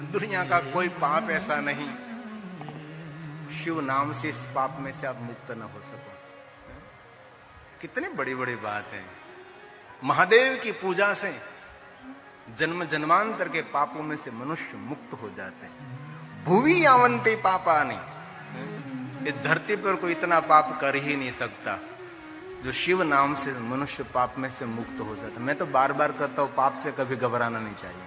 दुनिया का कोई पाप ऐसा नहीं शिव नाम से इस पाप में से आप मुक्त न हो सको। कितनी बड़ी बड़ी बात है। महादेव की पूजा से जन्म जन्मांतर के पापों में से मनुष्य मुक्त हो जाते हैं। भुवि यावन्ते पापानि, इस धरती पर कोई इतना पाप कर ही नहीं सकता जो शिव नाम से मनुष्य पाप में से मुक्त हो जाता। मैं तो बार बार कहता हूं, पाप से कभी घबराना नहीं चाहिए।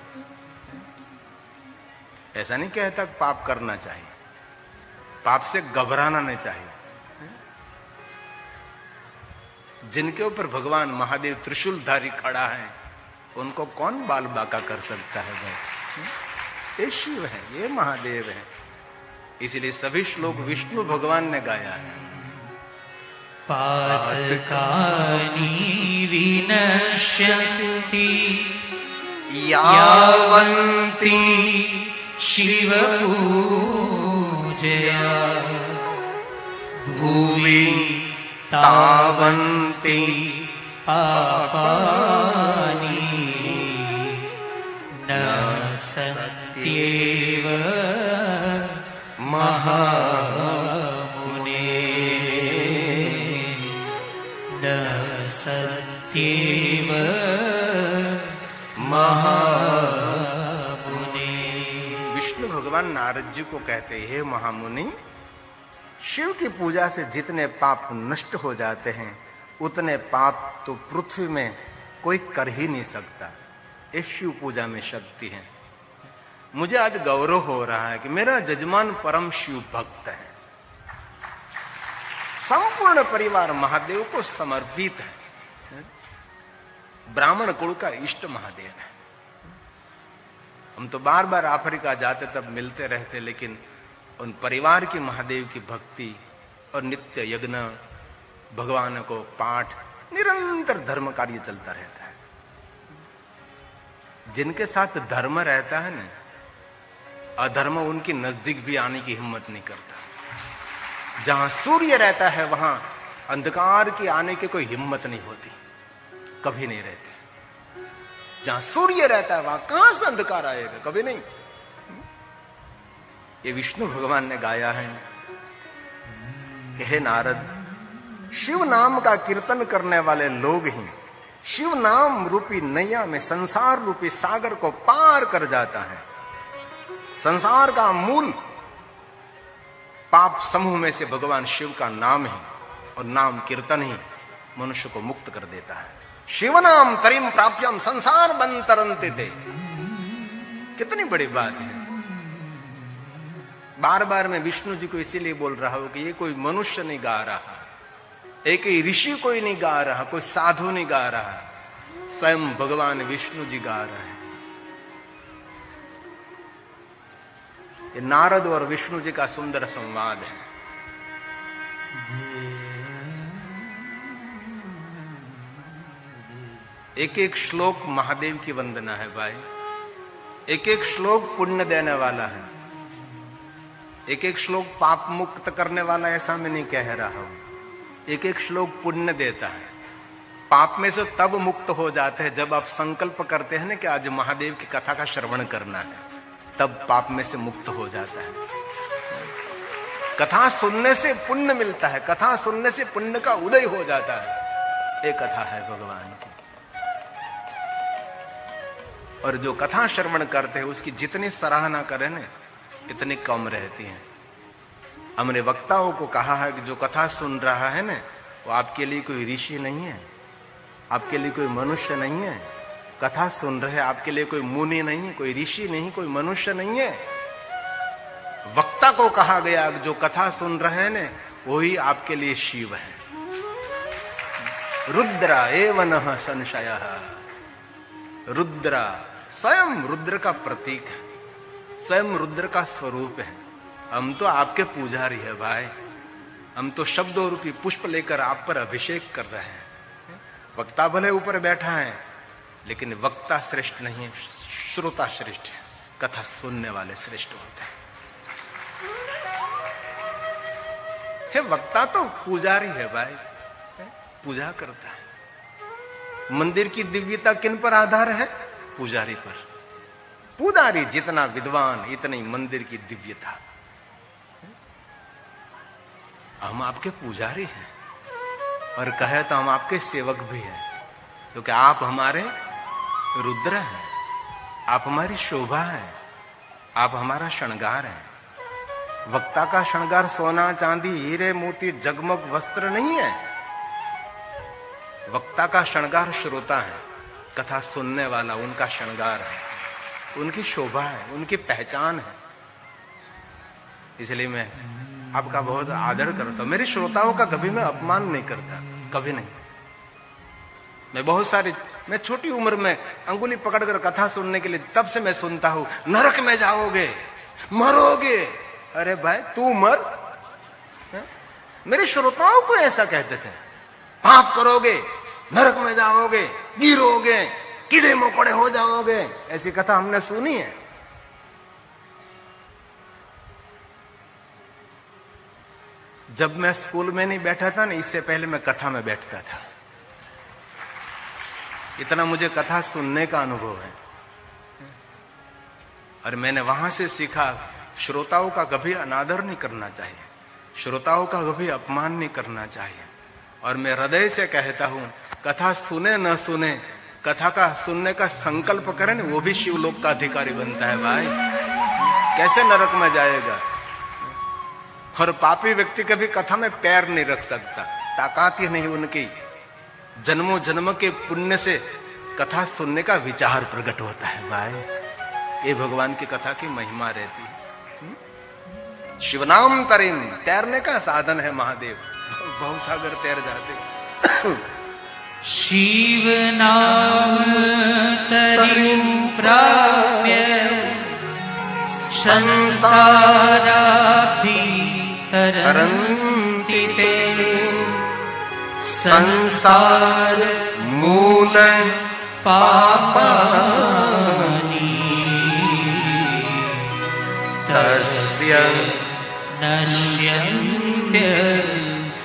ऐसा नहीं कहता पाप करना चाहिए, पाप से घबराना नहीं चाहिए। जिनके ऊपर भगवान महादेव त्रिशूलधारी खड़ा है उनको कौन बाल बाका कर सकता है भाई? ये शिव है, ये महादेव है। इसलिए सभी श्लोक विष्णु भगवान ने गाया है। पातकानि विनश्यन्ति यावन्ति शिव पूजया भुवि तावन्ति पापानि न सन्त्येव महामुने न सन्त्येव महामुने। विष्णु भगवान नारद जी को कहते हैं, हे महामुनि, शिव की पूजा से जितने पाप नष्ट हो जाते हैं उतने पाप तो पृथ्वी में कोई कर ही नहीं सकता। इस शिव पूजा में शक्ति है। मुझे आज गौरव हो रहा है कि मेरा जजमान परम शिव भक्त है। संपूर्ण परिवार महादेव को समर्पित है। ब्राह्मण कुल का इष्ट महादेव है। हम तो बार बार अफ्रीका जाते तब मिलते रहते, लेकिन उन परिवार की महादेव की भक्ति और नित्य यज्ञ, भगवान को पाठ, निरंतर धर्म कार्य चलता रहता है। जिनके साथ धर्म रहता है ना, अधर्म उनकी नजदीक भी आने की हिम्मत नहीं करता। जहां सूर्य रहता है वहां अंधकार की आने की कोई हिम्मत नहीं होती, कभी नहीं रहती। जहां सूर्य रहता है वहां कहां से अंधकार आएगा? कभी नहीं। ये विष्णु भगवान ने गाया है कि हे नारद, शिव नाम का कीर्तन करने वाले लोग ही शिव नाम रूपी नैया में संसार रूपी सागर को पार कर जाता है। संसार का मूल पाप समूह में से भगवान शिव का नाम ही और नाम कीर्तन ही मनुष्य को मुक्त कर देता है। शिव नाम तरिम प्राप्यम संसार बंतरंते थे। कितनी बड़ी बात है। बार बार मैं विष्णु जी को इसीलिए बोल रहा हूं कि ये कोई मनुष्य नहीं गा रहा, एक ऋषि कोई नहीं गा रहा, कोई साधु नहीं गा रहा, स्वयं भगवान विष्णु जी गा रहे हैं। ये नारद और विष्णु जी का सुंदर संवाद है। एक एक श्लोक महादेव की वंदना है भाई। एक एक श्लोक पुण्य देने वाला है। एक एक श्लोक पाप मुक्त करने वाला, ऐसा मैं नहीं कह रहा हूं। एक एक श्लोक पुण्य देता है। पाप में से तब मुक्त हो जाते हैं जब आप संकल्प करते हैं ना कि आज महादेव की कथा का श्रवण करना है, तब पाप में से मुक्त हो जाता है। कथा सुनने से पुण्य मिलता है, कथा सुनने से पुण्य का उदय हो जाता है। एक कथा है भगवान की, और जो कथा श्रवण करते हैं उसकी जितनी सराहना करें ना इतनी कम रहती है। हमने वक्ताओं को कहा है कि जो कथा सुन रहा है ना वो आपके लिए कोई ऋषि नहीं है, आपके लिए कोई मनुष्य नहीं है। कथा सुन रहे आपके लिए कोई मुनि नहीं, कोई ऋषि नहीं, कोई मनुष्य नहीं है। वक्ता को कहा गया जो कथा सुन रहे हैं ना वही आपके लिए शिव है। रुद्रा एव नः संशयः। रुद्रा स्वयं रुद्र का प्रतीक है, स्वयं रुद्र का स्वरूप है। हम तो आपके पुजारी है भाई। हम तो शब्दों रूपी पुष्प लेकर आप पर अभिषेक कर रहे हैं। वक्ता भले ऊपर बैठा है लेकिन वक्ता श्रेष्ठ नहीं है, श्रोता श्रेष्ठ है। कथा सुनने वाले श्रेष्ठ होते हैं। हे वक्ता तो पुजारी है भाई, पूजा करता है। मंदिर की दिव्यता किन पर आधार है? पुजारी पर। पुजारी जितना विद्वान इतनी मंदिर की दिव्यता। हम आपके पुजारी हैं और कहे तो हम आपके सेवक भी हैं, क्योंकि आप हमारे रुद्र हैं, आप हमारी शोभा हैं, आप हमारा श्रृंगार हैं। वक्ता का श्रृंगार सोना चांदी हीरे मोती जगमग वस्त्र नहीं है। वक्ता का श्रृंगार श्रोता है, कथा सुनने वाला उनका श्रृंगार है, उनकी शोभा है, उनकी पहचान है। इसलिए मैं आपका बहुत आदर करता हूं। मेरे श्रोताओं का कभी मैं अपमान नहीं करता, कभी नहीं। मैं छोटी उम्र में अंगुली पकड़कर कथा सुनने के लिए तब से मैं सुनता हूं, नरक में जाओगे, मरोगे। अरे भाई तू मर। मेरे श्रोताओं को ऐसा कहते थे, पाप करोगे, नरक में जाओगे, गिरोगे, कीड़े मकोड़े हो जाओगे। ऐसी कथा हमने सुनी है। जब मैं स्कूल में नहीं बैठा था ना, इससे पहले मैं कथा में बैठता था। इतना मुझे कथा सुनने का अनुभव है और मैंने वहां से सीखा, श्रोताओं का कभी अनादर नहीं करना चाहिए, श्रोताओं का कभी अपमान नहीं करना चाहिए। और मैं हृदय से कहता हूं, कथा सुने न सुने, कथा का सुनने का संकल्प करें, वो भी शिवलोक का अधिकारी बनता है भाई। कैसे नरक में जाएगा? और पापी व्यक्ति कभी कथा में पैर नहीं रख सकता, ताकत ही नहीं उनकी। जन्मों जन्म के पुण्य से कथा सुनने का विचार प्रकट होता है भाई। ये भगवान की कथा की महिमा रहती है। शिवनाम तरिम, तैरने का साधन है महादेव, भवसागर तैर जाते। शिव नाम तरिं प्राप्य संसाराब्धि तरन्ति ते, संसार मूल पापानि तस्य नश्यन्त्य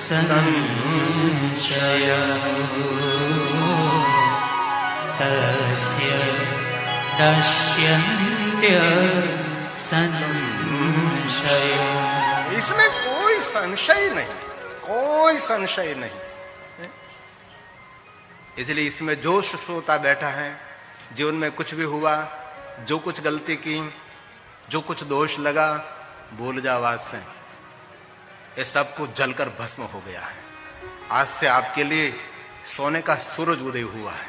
संशयः, तस्य नश्यन्त्य संशयः। इसमें कोई संशय नहीं, कोई संशय नहीं। इसलिए इसमें जो श्रोता बैठा है, जीवन में कुछ भी हुआ, जो कुछ गलती की, जो कुछ दोष लगा, बोल जा आवाज से, ये सब कुछ जलकर भस्म हो गया है। आज से आपके लिए सोने का सूरज उदय हुआ है।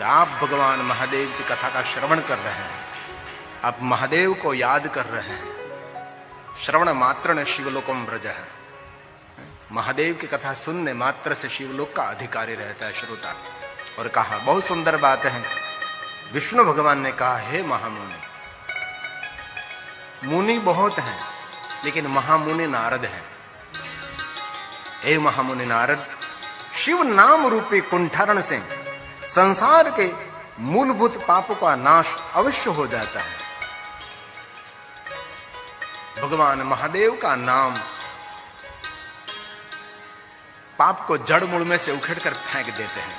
आप भगवान महादेव की कथा का श्रवण कर रहे हैं, आप महादेव को याद कर रहे हैं। श्रवण मात्र ने शिवलोकम व्रज है। महादेव की कथा सुनने मात्र से शिवलोक का अधिकारी रहता है श्रोता। और कहा, बहुत सुंदर बात है, विष्णु भगवान ने कहा, हे महामुनि, मुनि बहुत हैं लेकिन महामुनि नारद हैं। हे महामुनि नारद, शिव नाम रूपी कुंठारण से संसार के मूलभूत पापों का नाश अवश्य हो जाता है। भगवान महादेव का नाम पाप को जड़ मूल में से उखेड़ कर फेंक देते हैं,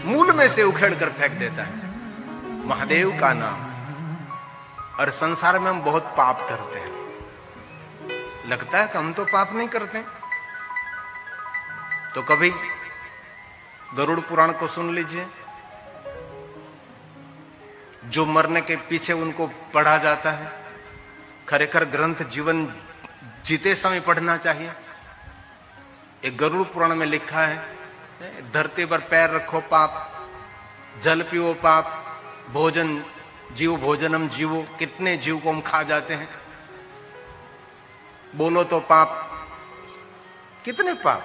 मूल में से उखेड़ कर फेंक देता है महादेव का नाम। और संसार में हम बहुत पाप करते हैं, लगता है कि हम तो पाप नहीं करते। तो कभी गरुड़ पुराण को सुन लीजिए, जो मरने के पीछे उनको पढ़ा जाता है। खरेखर ग्रंथ जीवन जीते समय पढ़ना चाहिए। एक गरुड़ पुराण में लिखा है, धरती पर पैर रखो पाप, जल पियो पाप, भोजन जीव भोजनम जीवो, कितने जीव को हम खा जाते हैं। बोलो तो पाप, कितने पाप।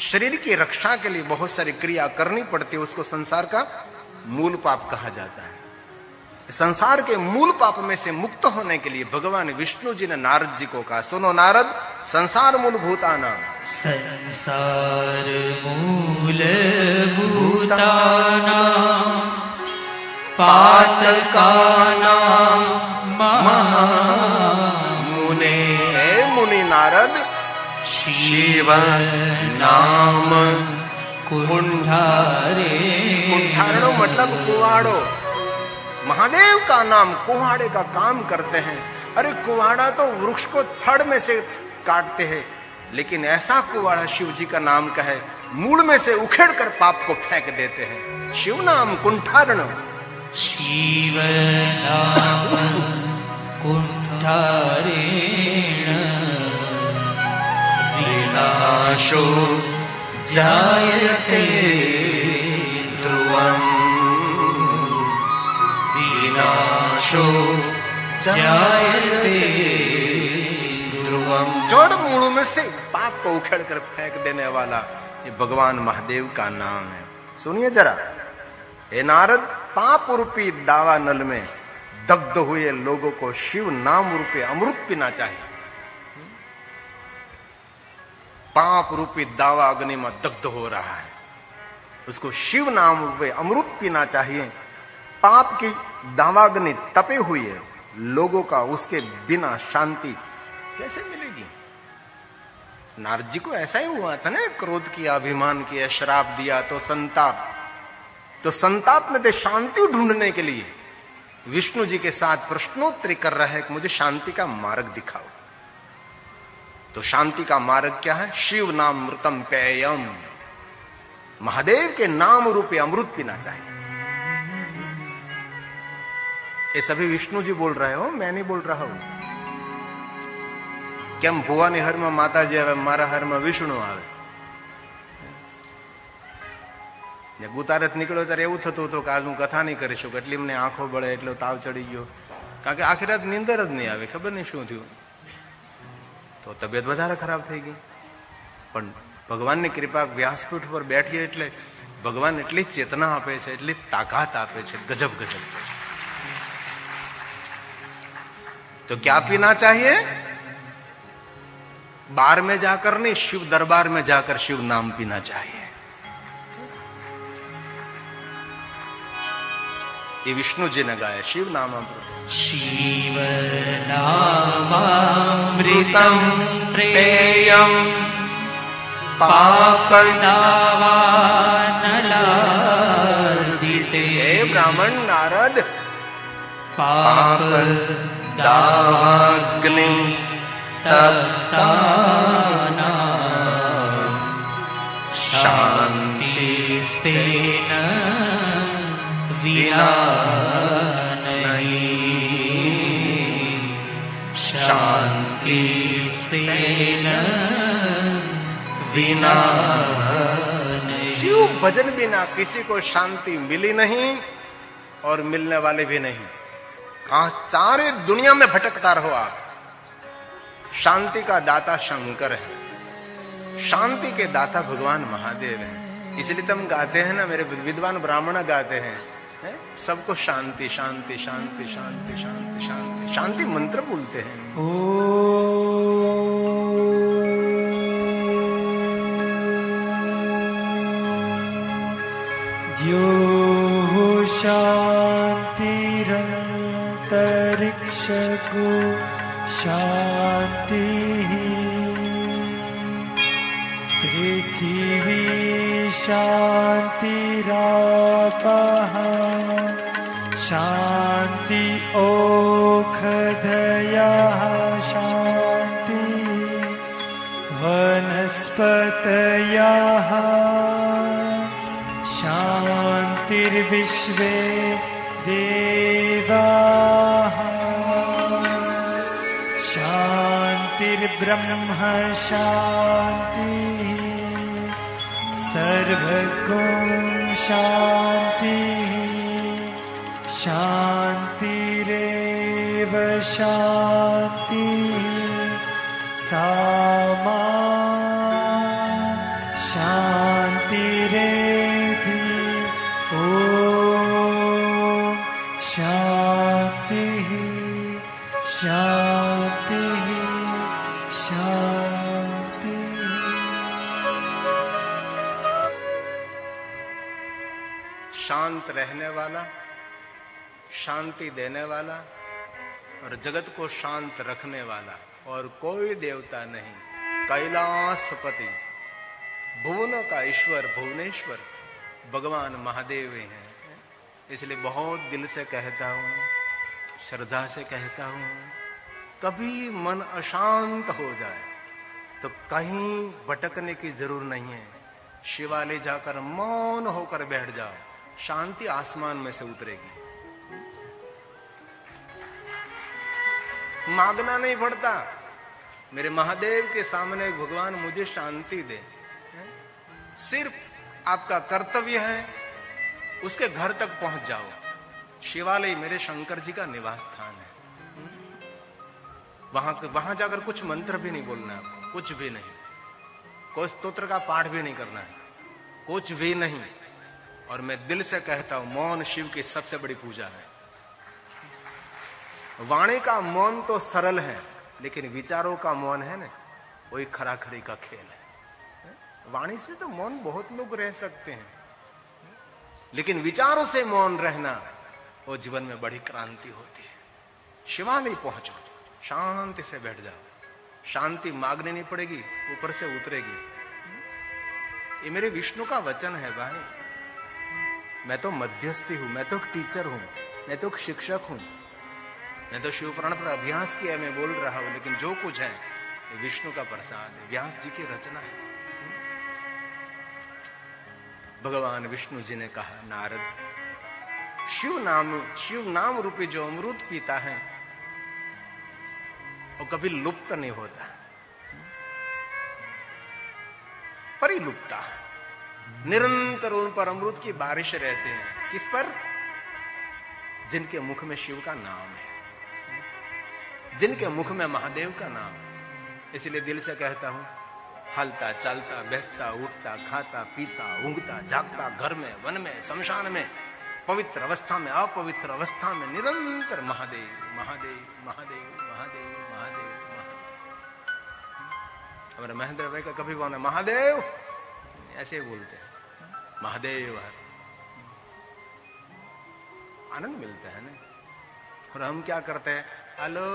शरीर की रक्षा के लिए बहुत सारी क्रिया करनी पड़ती है, उसको संसार का मूल पाप कहा जाता है। संसार के मूल पाप में से मुक्त होने के लिए भगवान विष्णु जी ने नारद जी को कहा, सुनो नारद, संसार मूल भूतानां, संसार मूल भूतानां पातकानां महामुने। हे मुनि नारद, शिव नाम कुंठारे कुंठारणो मतलब कुवाड़ो। महादेव का नाम कुहाड़े का काम करते हैं। अरे कुवाड़ा तो वृक्ष को थड़ में से काटते हैं, लेकिन ऐसा कुवाड़ा शिव जी का नाम का है, मूल में से उखेड़ कर पाप को फेंक देते हैं। शिव नाम कुंठारण। शिव नाम कुंठारेण विनाशो जायते ध्रुवम् विनाशो जायते ध्रुवम्। जड़ मूल में से पाप को उखेड़ कर फेंक देने वाला ये भगवान महादेव का नाम है। सुनिए जरा, हे नारद, पाप रूपी दावा नल में दग्ध हुए लोगों को शिव नाम रूपी अमृत पीना चाहिए। पाप रूपी दावा अग्नि में दग्ध हो रहा है, उसको शिव नाम रूपी अमृत पीना चाहिए। पाप की दावाग्नि तपे हुई है लोगों का, उसके बिना शांति कैसे मिलेगी? नारद जी को ऐसा ही हुआ था ना, क्रोध किया, अभिमान किया, श्राप दिया तो संताप में थे शांति ढूंढने के लिए विष्णु जी के साथ प्रश्नोत्तरी कर रहे हैं कि मुझे शांति का मार्ग दिखाओ। तो शांति का मार्ग क्या है? शिव नाम मृतम पेयम। महादेव के नाम रूपे अमृत पीना चाहिए। ये सभी विष्णु जी बोल रहे हो, मैं नहीं बोल रहा हूं। કેમ ભુવાની હરમાં માતાજી આવે, મારા હરમાં વિષ્ણુ આવે? ગુતારત નીકળ્યો ત્યારે એવું થતું હતું કે આજ હું કથા નહીં કરી શકું, એટલી મને આંખો બળે, એટલો તાવ ચડી ગયો, કારણ કે આખી રાત નીંદર જ નહીં આવે, ખબર નહીં શું થયું, તો તબિયત વધારે ખરાબ થઈ ગઈ. પણ ભગવાનની કૃપા વ્યાસપીઠ પર બેઠીએ એટલે ભગવાન એટલી ચેતના આપે છે, એટલી તાકાત આપે છે, ગજબ ગજબ. तो क्या पीना चाहिए? बार में जाकर नहीं, शिव दरबार में जाकर शिव नाम पीना चाहिए. ये विष्णु जी ने गाया शिव नामामृत. शिव नामामृतम प्रेयम पापदावानलादिते. हे ब्राह्मण नारद, पाप दावाग्नि तप्ताना शान्तिस्तेन विना नहीं, शान्तिस्तेन विना नहीं. शिव भजन बिना किसी को शांति मिली नहीं और मिलने वाले भी नहीं. कहा सारे दुनिया में भटकता रहो आप, शांति का दाता शंकर है, शांति के दाता भगवान महादेव है. इसलिए तुम गाते हैं ना, मेरे विद्वान ब्राह्मण गाते हैं, सबको शांति शांति शांति शांति शांति शांति शांति मंत्र बोलते हैं. यो शान्तिरन्तरिक्षगो शांति, पृथिवी शान्तिरापः शान्ति, ओषधयः शान्ति, वनस्पतयः शान्तिर्विश्वे देवाः शान्तिर्ब्रह्म शान्ति, सर्वगुण शान्ति, शान्तिरेव शान्ति, सामा शान्तिरेधि. ॐ शान्ति शान्ति शान्ति. शांत रहने वाला, शांति देने वाला और जगत को शांत रखने वाला और कोई देवता नहीं, कैलाशपति भुवनों का ईश्वर भुवनेश्वर भगवान महादेव हैं। इसलिए बहुत दिल से कहता हूं, श्रद्धा से कहता हूं, कभी मन अशांत हो जाए तो कहीं भटकने की जरूर नहीं है। शिवालय जाकर मौन होकर बैठ जाओ, शांति आसमान में से उतरेगी। मांगना नहीं पड़ता, मेरे महादेव के सामने भगवान मुझे शांति दे। सिर्फ आपका कर्तव्य है उसके घर तक पहुंच जाओ। शिवालय मेरे शंकर जी का निवास स्थान है। वहां जाकर कुछ मंत्र भी नहीं बोलना है आपको, कुछ भी नहीं, कोई स्तोत्र का पाठ भी नहीं करना है, कुछ भी नहीं। और मैं दिल से कहता हूं, मौन शिव की सबसे बड़ी पूजा है। वाणी का मौन तो सरल है, लेकिन विचारों का मौन है ना, वही खराखरी का खेल है। वाणी से तो मौन बहुत लोग रह सकते हैं, लेकिन विचारों से मौन रहना वो जीवन में बड़ी क्रांति होती है। शिवालय पहुंचो, शांति से बैठ जाओ, शांति मांगनी नहीं पड़ेगी, ऊपर से उतरेगी। ये मेरे विष्णु का वचन है भाई। मैं तो मध्यस्थी हूं, मैं तो एक टीचर हूं, मैं तो एक शिक्षक हूं, मैं तो शिव पुराण पर अभ्यास किया, मैं बोल रहा हूं, लेकिन जो कुछ है ये विष्णु का प्रसाद है, व्यास जी की रचना है। भगवान विष्णु जी ने कहा, नारद, शिव नाम रूपी जो अमृत पीता है वो कभी लुप्त नहीं होता, परिलुप्ता, निरंतर उन पर अमृत की बारिश रहते हैं। किस पर? जिनके मुख में शिव का नाम है, जिनके मुख में महादेव का नाम है। इसलिए दिल से कहता हूं, हलता चलता बैठता उठता खाता पीता ऊँघता जागता, घर में वन में शमशान में, पवित्र अवस्था में अपवित्र अवस्था में, निरंतर महादेव महादेव महादेव महादेव महादेव महादेव। हमारे महेंद्र भाई का कभी बोलना महादेव, ऐसे ही बोलते हैं महादेव, आनंद मिलता है ना। और हम क्या करते हैं, हेलो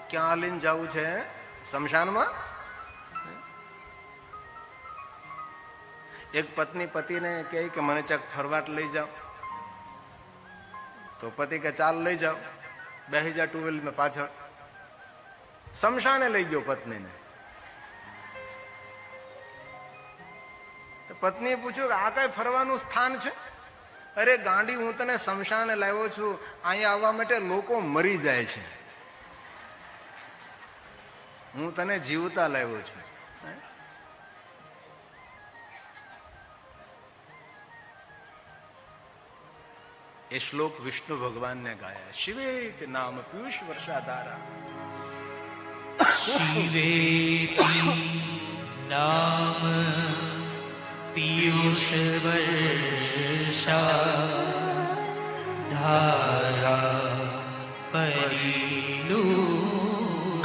क्या लिन जाऊ छे शमशान में। एक पत्नी पति ने कही कि मने चक फरवाट ले जाओ, तो पति के चाल ले जाओ, बेही जा टू व्हील में पाछळ, शमशाने लई गयो पत्नी ने। तो पत्नीए पूछ्યું કે આ કઈ ફરવાનું સ્થાન છે? અરે ગાંડી, હું તને શમશાને લાવ્યો છું, અહીંયા આવવા માટે લોકો મરી જાય છે, હું તને જીવતા લાવ્યો છું। ये श्लोक विष्णु भगवान ने गाया, शिवेति नाम पीयूष वर्षाधारा। शिवेति नाम पीयूष वर्षाधारा परिलुप्ता,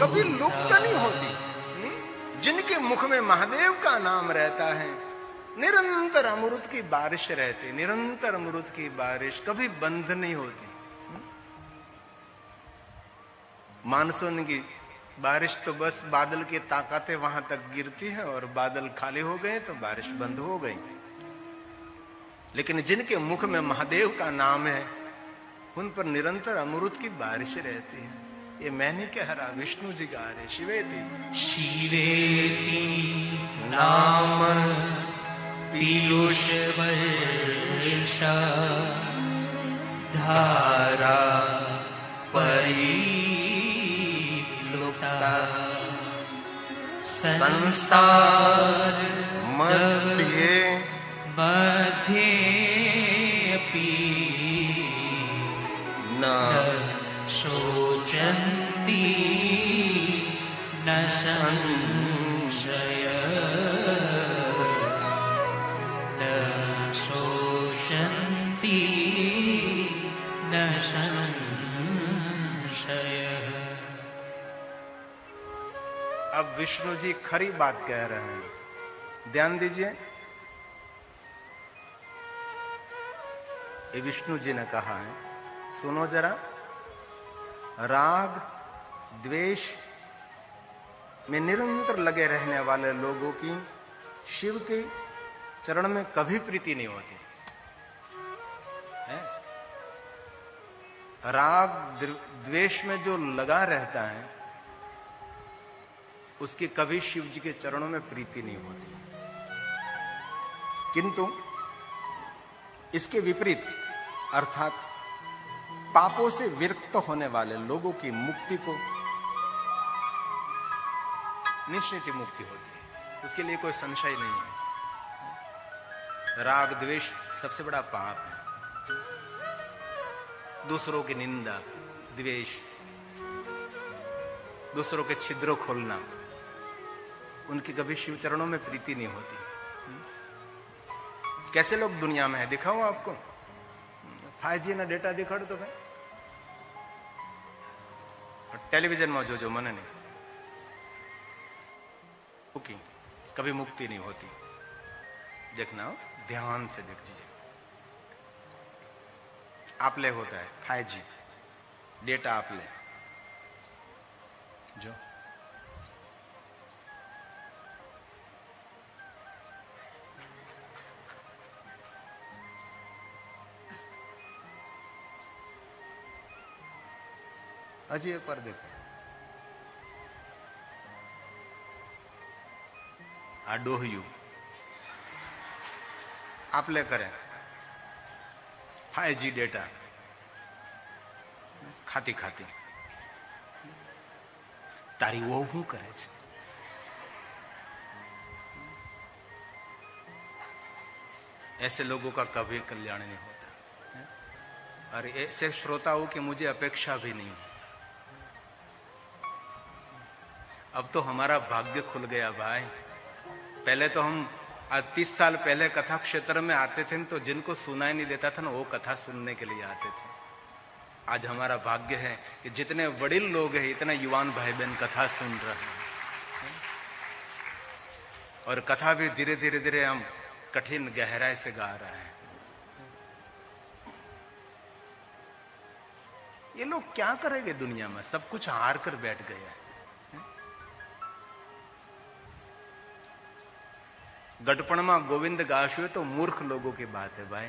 कभी लुप्त नहीं होती। जिनके मुख में महादेव का नाम रहता है, निरंतर अमृत की बारिश रहती, निरंतर अमृत की बारिश कभी बंद नहीं होती। मानसून की बारिश तो बस बादल की ताकतें वहां तक गिरती है और बादल खाली हो गए तो बारिश बंद हो गई। लेकिन जिनके मुख में महादेव का नाम है, उन पर निरंतर अमृत की बारिश रहती है। ये मैं नहीं कह रहा, विष्णु जी गा रहे, शिवेति शिवेति नाम पीयूष वर्षाधारा परिलुप्ता, संसार मध्य मध्येऽपि न शोचन्ति न संशय, न शोचन्ति न संशय। अब विष्णु जी खरी बात कह रहे हैं, ध्यान दीजिए। ये विष्णु जी ने कहा है, सुनो जरा, राग द्वेष में निरंतर लगे रहने वाले लोगों की शिव के चरण में कभी प्रीति नहीं होती है। राग द्वेष में जो लगा रहता है उसकी कभी शिव जी के चरणों में प्रीति नहीं होती। किंतु इसके विपरीत अर्थात पापों से विरक्त होने वाले लोगों की मुक्ति को निश्चित ही मुक्ति होती है, उसके लिए कोई संशय नहीं है। राग द्वेष सबसे बड़ा पाप है। दूसरों की निंदा, द्वेष, दूसरों के छिद्रों खोलना, उनकी कभी शिव चरणों में प्रीति नहीं होती। कैसे लोग दुनिया में है दिखाओ आपको, 5G ना डेटा दिखाड़ो तो भाई, टेलीविजन में जो मन नहीं ओके, कभी मुक्ति नहीं होती। देखना ध्यान से देख लीजिए। आप ले होता है 5G डेटा, आप ले जो अजी एक बार देखो, डोहयू आप ले करें 5G डेटा खाती खाती तारी वो શું કરે છે? ऐसे लोगों का कभी कल्याण नहीं होता। और ऐसे श्रोताओं की मुझे अपेक्षा भी नहीं। अब तो हमारा भाग्य खुल गया भाई। पहले तो हम आज 30 साल पहले कथा क्षेत्र में आते थे तो जिनको सुनाई नहीं देता था ना, वो कथा सुनने के लिए आते थे। आज हमारा भाग्य है कि जितने वडील लोग हैं, इतने युवान भाई बहन कथा सुन रहे हैं। और कथा भी धीरे धीरे धीरे हम कठिन गहराई से गा रहे हैं। ये लोग क्या करेंगे दुनिया में? सब कुछ हार कर बैठ गए हैं। गटपण में गोविंद गाशो तो मूर्ख लोगों की बात है भाई।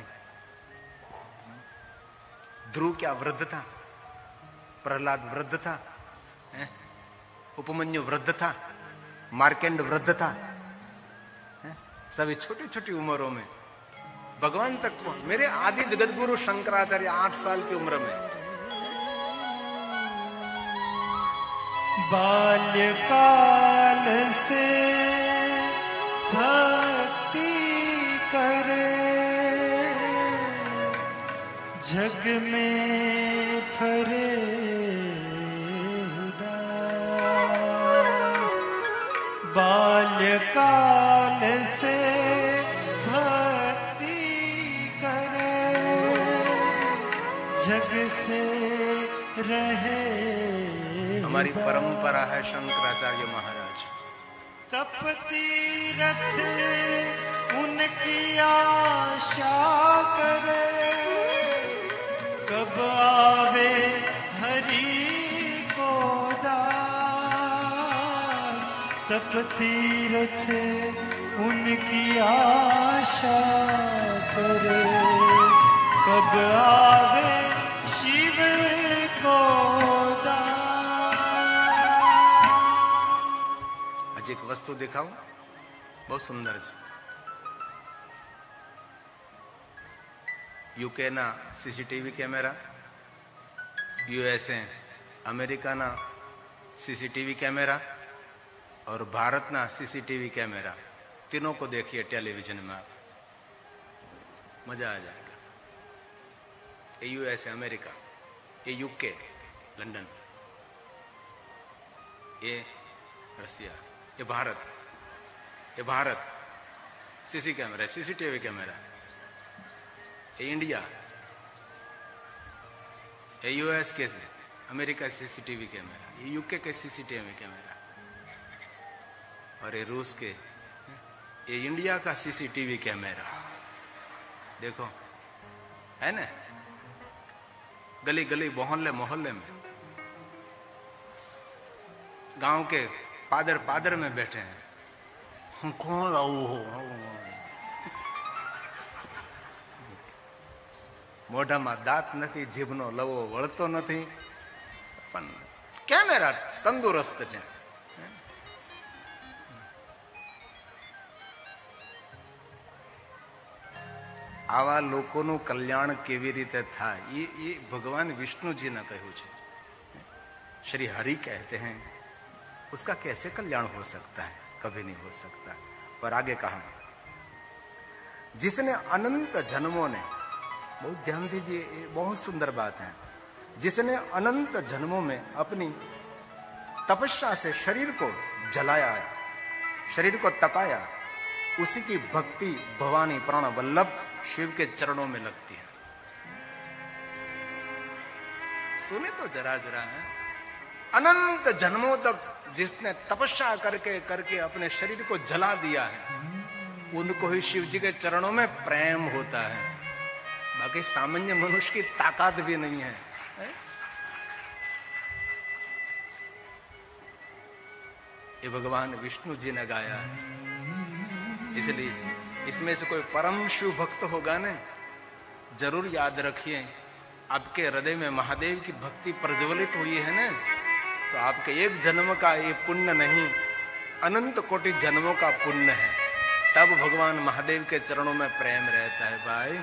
ध्रुव क्या वृद्ध था, प्रहलाद वृद्ध था, उपमन्यु वृद्ध था, मार्केंड वृद्ध था, सभी छोटी छोटी उम्रों में भगवान तक पहुंच। मेरे आदि जगत गुरु शंकराचार्य 8 साल की उम्र में। बाल्यकाल से भक्ति करे, जग में फरे उदास। बाल्यकाल से भक्ति करे, जग से रहे। हमारी परंपरा है शंकराचार्य महाराज। तपती रखे उनकी आशा करे, कब आवे हरि को दास। तपती रखे उनकी आशा करे, कब आवे शिव को दास। एक वस्तु दिखाऊं, बहुत सुंदर है। यूके ना सीसीटीवी कैमरा, यूएसए अमेरिका ना सीसीटीवी कैमरा और भारत ना सीसीटीवी कैमरा, तीनों को देखिए टेलीविजन में, आप मजा आ जाएगा। ये यूएसए अमेरिका, ये यूके लंदन, ये रसिया, ये Bharat CC camera, CCTV camera. ये इंडिया, ये यूएस के अमेरिका सीसीटीवी कैमरा, ये यूके के सीसीटीवी कैमरा, और ये रूस के, ये इंडिया का सीसीटीवी कैमरा। देखो है ना, गली गली मोहल्ले मोहल्ले में, गांव के पादर पादर में बैठे हैं। कौन आऊ हो મોઢામાં દાંત નથી, જીભનો લવો વળતો નથી, પણ કેમેરા તંદુરસ્ત છે. આવા લોકોનું કલ્યાણ કેવી રીતે થાય એ ભગવાન વિષ્ણુજીને કહ્યું છે. श्री हरि कहते हैं उसका कैसे कल्याण हो सकता है, कभी नहीं हो सकता. पर आगे कहा, जिसने अनंत जन्मों ने, बहुत ध्यान दीजिए, बहुत सुंदर बात है, जिसने अनंत जन्मों में अपनी तपस्या से शरीर को जलाया, शरीर को तपाया, उसी की भक्ति भवानी प्राण वल्लभ शिव के चरणों में लगती है. सुने तो जरा जरा है. अनंत जन्मों तक जिसने तपस्या करके करके अपने शरीर को जला दिया है, उनको ही शिव जी के चरणों में प्रेम होता है. बाकी सामान्य मनुष्य की ताकत भी नहीं है. ये भगवान विष्णु जी ने गाया है. इसलिए इसमें से कोई परम शिव भक्त होगा ना, जरूर याद रखिए, आपके हृदय में महादेव की भक्ति प्रज्वलित हुई है ना, तो आपके एक जन्म का ये पुण्य नहीं, अनंत कोटि जन्मों का पुण्य है. तब भगवान महादेव के चरणों में प्रेम रहता है. भाई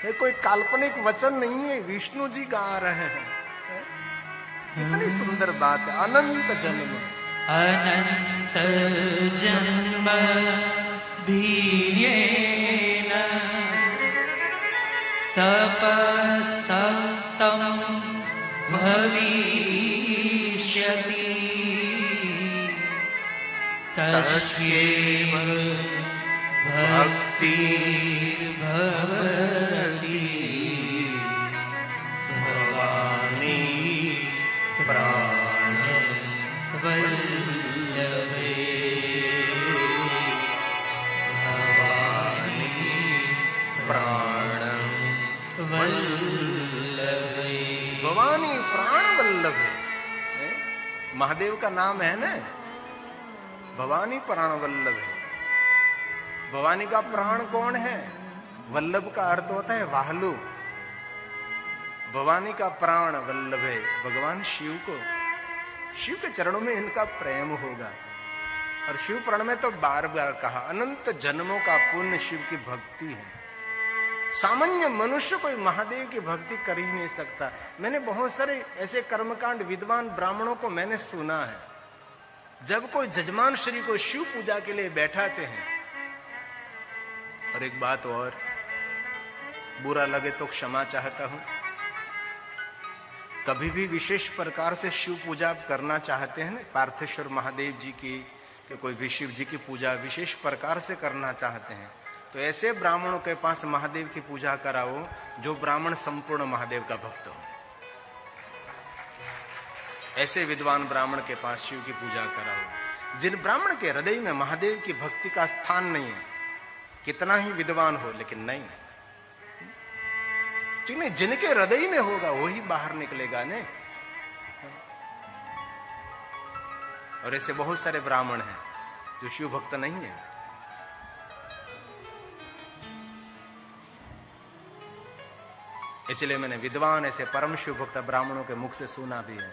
ये कोई काल्पनिक वचन नहीं है, विष्णु जी गा रहे हैं. कितनी सुंदर बात है. अनंत जन्म, अनंत जन्म वीर्येण तपस्तप्तं भविष्यति तस्यैव भक्तिर्भवति भवानी प्राणवल्लभे भवानी प्राणवल्लभे. भवानी प्राण वल्लभ है. महादेव का नाम है ना, भवानी प्राण वल्लभ है. भवानी का प्राण कौन है? वल्लभ का अर्थ होता है वाहलु. भवानी का प्राण वल्लभ है भगवान शिव को. शिव के चरणों में इनका प्रेम होगा. और शिव पुराण में तो बार बार कहा, अनंत जन्मों का पुण्य शिव की भक्ति है. सामान्य मनुष्य कोई महादेव की भक्ति कर ही नहीं सकता. मैंने बहुत सारे ऐसे कर्मकांड विद्वान ब्राह्मणों को मैंने सुना है, जब कोई जजमान श्री को शिव पूजा के लिए बैठाते हैं. और एक बात और, बुरा लगे तो क्षमा चाहता हूं, कभी भी विशेष प्रकार से शिव पूजा करना चाहते हैं ना, पार्थेश्वर महादेव जी की कि कोई भी शिव जी की पूजा विशेष प्रकार से करना चाहते हैं, तो ऐसे ब्राह्मणों के पास महादेव की पूजा कराओ जो ब्राह्मण संपूर्ण महादेव का भक्त हो. ऐसे विद्वान ब्राह्मण के पास शिव की पूजा कराओ. जिन ब्राह्मण के हृदय में महादेव की भक्ति का स्थान नहीं है, कितना ही विद्वान हो लेकिन नहीं, ठीक नहीं, जिनके हृदय में होगा वही बाहर निकलेगा ने. और ऐसे बहुत सारे ब्राह्मण हैं जो शिव भक्त नहीं है. इसलिए मैंने विद्वान ऐसे परम शिव भक्त ब्राह्मणों के मुख से सुना भी है.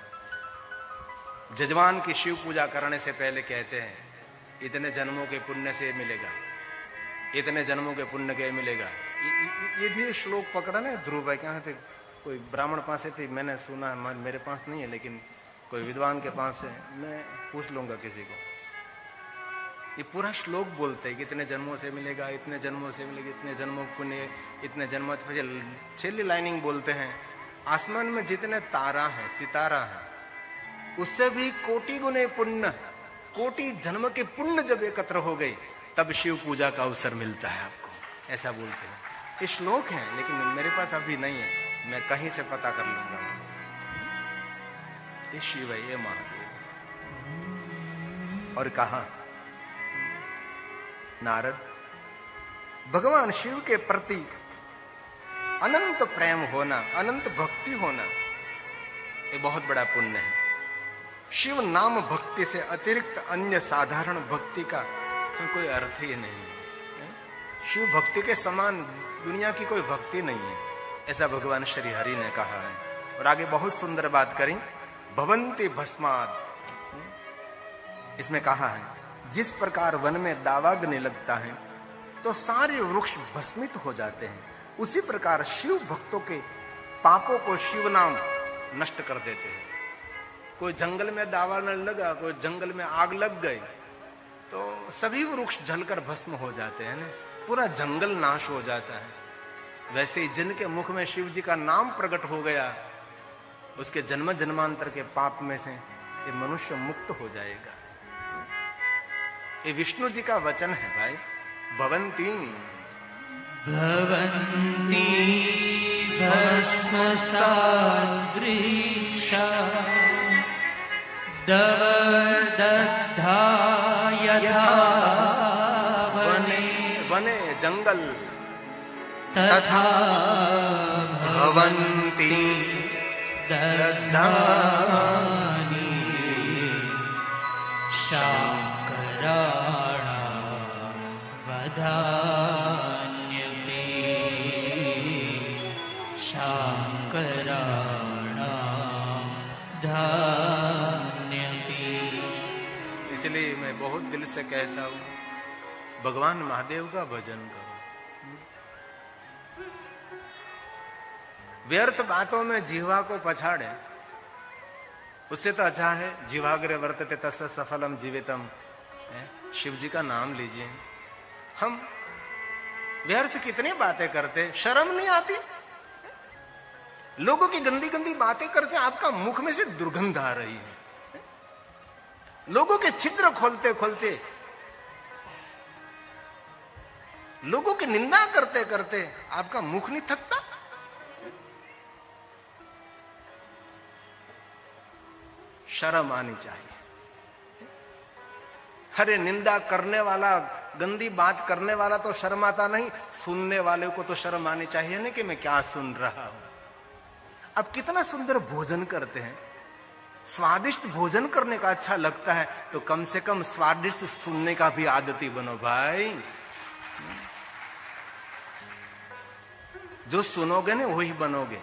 जजमान की शिव पूजा करने से पहले कहते हैं, इतने जन्मों के पुण्य से मिलेगा, इतने जन्मों के पुण्य के मिलेगा. ये भी श्लोक पकड़ा ना, ध्रुव भाई कहाँ थे, कोई ब्राह्मण पास से थी, मैंने सुना, मेरे पास नहीं है, लेकिन कोई विद्वान के पास है, मैं पूछ लूंगा किसी को. ये पूरा श्लोक बोलते हैं कि इतने जन्मों से मिलेगा, इतने जन्मों से मिलेगा, इतने जन्मों पुण्य, इतने जन्मों से. छेली लाइनिंग बोलते हैं, आसमान में जितने तारा हैं, सितारा है, उससे भी कोटि गुने पुण्य, कोटि जन्म के पुण्य जब एकत्र हो गए तब शिव पूजा का अवसर मिलता है आपको, ऐसा बोलते हैं. ये श्लोक है लेकिन मेरे पास अभी नहीं है, मैं कहीं से पता कर लूंगा. ये शिव है, ये महादेव. और कहा नारद, भगवान शिव के प्रति अनंत प्रेम होना, अनंत भक्ति होना, ये बहुत बड़ा पुण्य है. शिव नाम भक्ति से अतिरिक्त अन्य साधारण भक्ति का कोई अर्थ ही नहीं है। शिव भक्ति के समान दुनिया की कोई भक्ति नहीं है, ऐसा भगवान श्री हरि ने कहा है। और आगे बहुत सुंदर बात करी, भवन्ति भस्माद, इसमें कहा है जिस प्रकार वन में दावाग्नि लगता है तो सारे वृक्ष भस्मित हो जाते हैं, उसी प्रकार शिव भक्तों के पापों को शिव नाम नष्ट कर देते हैं। कोई जंगल में दावा न लगा, कोई जंगल में आग लग गई तो सभी वृक्ष जलकर भस्म हो जाते हैं ना, पूरा जंगल नाश हो जाता है। वैसे ही जिनके मुख में शिव जी का नाम प्रकट हो गया, उसके जन्म जन्मांतर के पाप में से ये मनुष्य मुक्त हो जाएगा। ये विष्णु जी का वचन है भाई। भवन्ति भवन्ति भस्म सादृशा दवदग्धा यथा वने, वने जंगल तथा भवन्ति दग्धानि शाकराणां वधान्यते शाकराणां धान्यते। इसलिए मैं बहुत दिल से कहता हूं, भगवान महादेव का भजन करो। व्यर्थ बातों में जीवा को पछाड़े, उससे तो अच्छा है जीवाग्रे वर्तते तस्य सफलम जीवितम। शिव जी का नाम लीजिए। हम व्यर्थ कितनी बातें करते, शर्म नहीं आती? लोगों की गंदी गंदी बातें करते, आपका मुख में से दुर्गंध आ रही है। लोगों के छिद्र खोलते खोलते, लोगों की निंदा करते करते आपका मुख नहीं थकता? शर्म आनी चाहिए। अरे निंदा करने वाला, गंदी बात करने वाला तो शर्माता नहीं, सुनने वाले को तो शर्म आनी चाहिए ना कि मैं क्या सुन रहा हूं। अब कितना सुंदर भोजन करते हैं, स्वादिष्ट भोजन करने का अच्छा लगता है तो कम से कम स्वादिष्ट सुनने का भी आदती बनो भाई। जो सुनोगे ना वही बनोगे,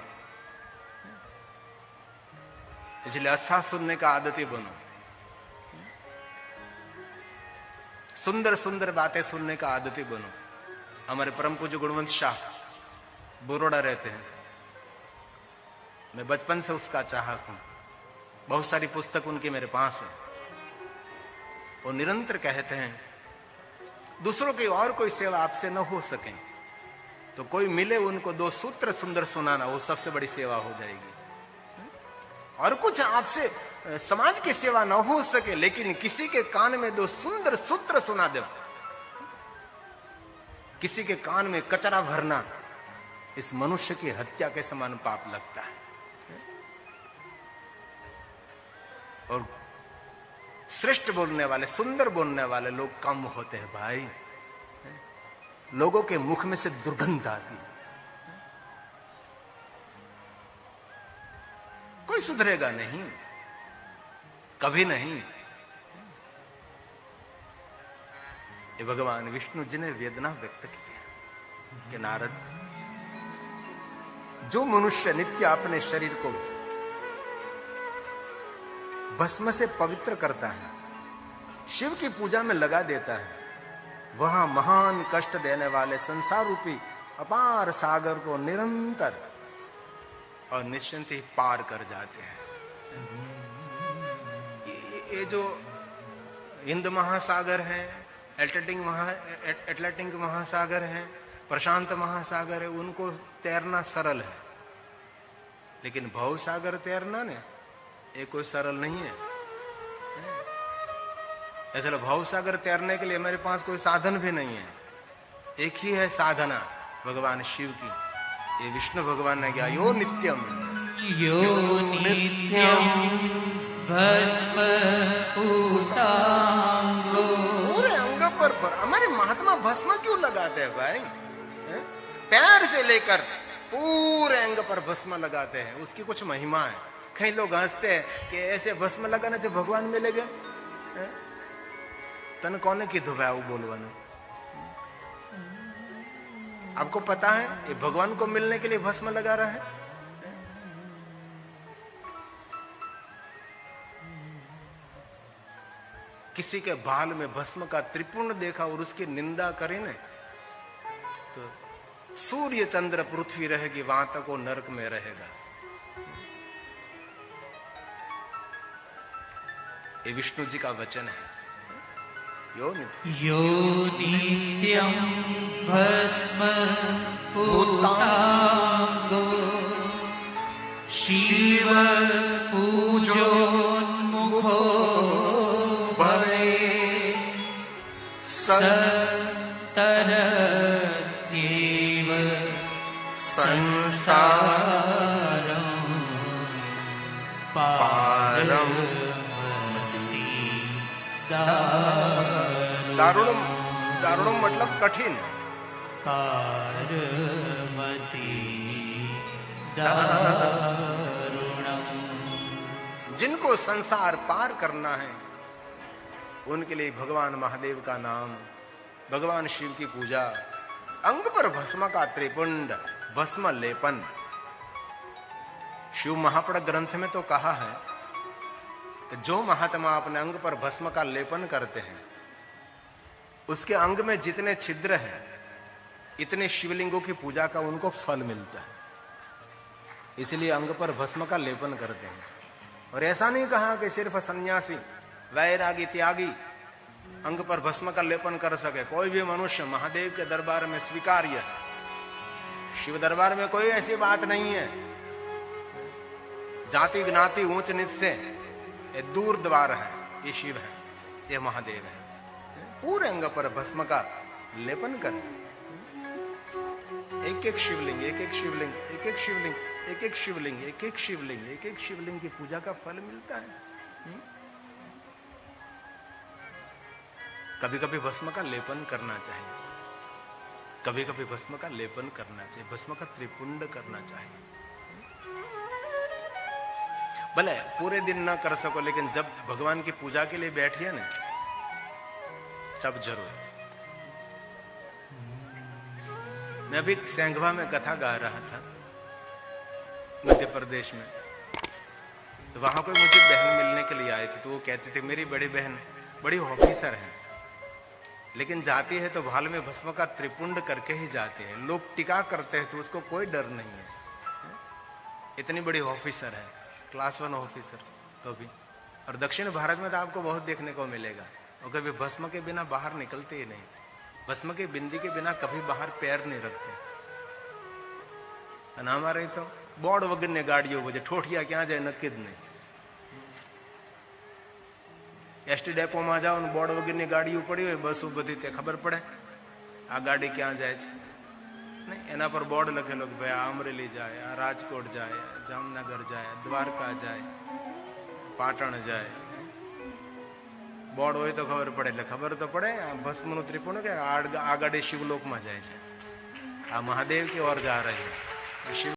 इसलिए अच्छा सुनने का आदती बनो। सुंदर सुंदर बातें सुनने का आदती बनो। हमारे परम पूज्य गुणवंत शाह बरोड़ा रहते हैं, मैं बचपन से उसका चाहक हूं। बहुत सारी पुस्तक उनकी मेरे पास है। वो निरंतर कहते हैं दूसरों की और कोई सेवा आपसे न हो सके तो कोई मिले उनको 2 सूत्र सुंदर सुनाना, वो सबसे बड़ी सेवा हो जाएगी। और कुछ आपसे समाज की सेवा न हो सके लेकिन किसी के कान में 2 सुंदर सूत्र सुना दो, किसी के कान में कचरा भरना इस मनुष्य की हत्या के समान पाप लगता है। और श्रेष्ठ बोलने वाले, सुंदर बोलने वाले लोग कम होते हैं भाई। लोगों के मुख में से दुर्गंध आती है। कोई सुधरेगा नहीं, कभी नहीं। ये भगवान विष्णु जी ने वेदना व्यक्त की है कि नारद, जो मनुष्य नित्य अपने शरीर को भस्म से पवित्र करता है, शिव की पूजा में लगा देता है, वहां महान कष्ट देने वाले संसार रूपी अपार सागर को निरंतर और निश्चिंत ही पार कर जाते हैं। ये जो हिंद महासागर है, एटलांटिक महासागर है, प्रशांत महासागर है, उनको तैरना सरल है, लेकिन भव सागर तैरना ने ये कोई सरल नहीं है। ऐसा भव सागर तैरने के लिए मेरे पास कोई साधन भी नहीं है। एक ही है साधना, भगवान शिव की। ये विष्णु भगवान ने क्या, यो नित्यम भस्म पूतांगो। पूरे अंग पर हमारे महात्मा भस्म क्यों लगाते हैं भाई? पैर से लेकर पूरे अंग पर भस्म लगाते हैं, उसकी कुछ महिमा है। कई लोग हंसते हैं कि ऐसे भस्म लगाने से भगवान मिलेंगे। तन कोने की धुबा वो बोलवाने। आपको पता है ये भगवान को मिलने के लिए भस्म लगा रहा है। किसी के बाल में भस्म का त्रिपुंड देखा और उसकी निंदा करे न तो सूर्य चंद्र पृथ्वी रहेगी, वहां तक वो नरक में रहेगा। ये विष्णु जी का वचन है। यो नित्यं भस्म पूतांगो शिव पूजोन्मुखो भवे तरत्येव संसारं पारमति दारुणम। दारुणम मतलब कठिन। पारमति दारुणम। जिनको संसार पार करना है उनके लिए भगवान महादेव का नाम, भगवान शिव की पूजा, अंग पर भस्म का त्रिपुंड, भस्म लेपन। शिव महापड़ ग्रंथ में तो कहा है कि जो महात्मा अपने अंग पर भस्म का लेपन करते हैं उसके अंग में जितने छिद्र हैं इतने शिवलिंगों की पूजा का उनको फल मिलता है। इसलिए अंग पर भस्म का लेपन करते हैं। और ऐसा नहीं कहा कि सिर्फ सन्यासी वैरागी त्यागी अंग पर भस्म का लेपन कर सके। कोई भी मनुष्य महादेव के दरबार में स्वीकार्य है। शिव दरबार में कोई ऐसी बात नहीं है जाति ज्ञाति ऊंच नीच से ये दूर द्वार है। ये शिव है, ये महादेव है। पूरे अंग पर भस्म का लेपन करें। एक एक शिवलिंग, एक एक शिवलिंग, एक एक शिवलिंग, एक एक शिवलिंग, एक एक शिवलिंग, एक एक शिवलिंग की पूजा का फल मिलता है। कभी कभी भस्म का लेपन करना चाहिए, कभी कभी भस्म का लेपन करना चाहिए, भस्म का त्रिपुंड करना चाहिए। भले पूरे दिन ना कर सको लेकिन जब भगवान की पूजा के लिए बैठिए ना तब जरूर। मैं अभी सेंघवा में कथा गा रहा था मध्य प्रदेश में, तो वहां कोई मुझे बहन मिलने के लिए आए थे। तो वो कहते थे मेरी बड़ी बहन बड़ी ऑफिसर है लेकिन जाती है तो भाल में भस्म का त्रिपुंड करके ही जाते हैं। लोग टीका करते हैं तो उसको कोई डर नहीं है। इतनी बड़ी ऑफिसर है, क्लास 1 ऑफिसर तो भी। और दक्षिण भारत में तो आपको बहुत देखने को मिलेगा। और कभी भस्म के बिना बाहर निकलते ही नहीं, भस्म की बिंदी के बिना कभी बाहर पैर नहीं रखते। हमारे तो बोर्ड वगैरह गाड़ियों वजह ठोठिया क्या जाए नक्की नहीं। एसटी डेपो में जाओ बोर्ड वगैरह गाड़ियों पड़ी हुई बसों बधी ते खबर पड़े आ गाड़ी क्या जाए नहीं। एना पर बोर्ड लखेलो कि भाई आ अमरेली जाए, आ राजकोट जाए, जामनगर जाए, द्वारका जाए, पाटण जाए। बोर्ड हो तो खबर पड़े એટલે ખબર તો પડે આ ભસ્મનું ત્રિકોણ કે આ ગાડી શિવલોક માં જાય છે, આ મહાદેવ की ओर जा रहे हैं। शिव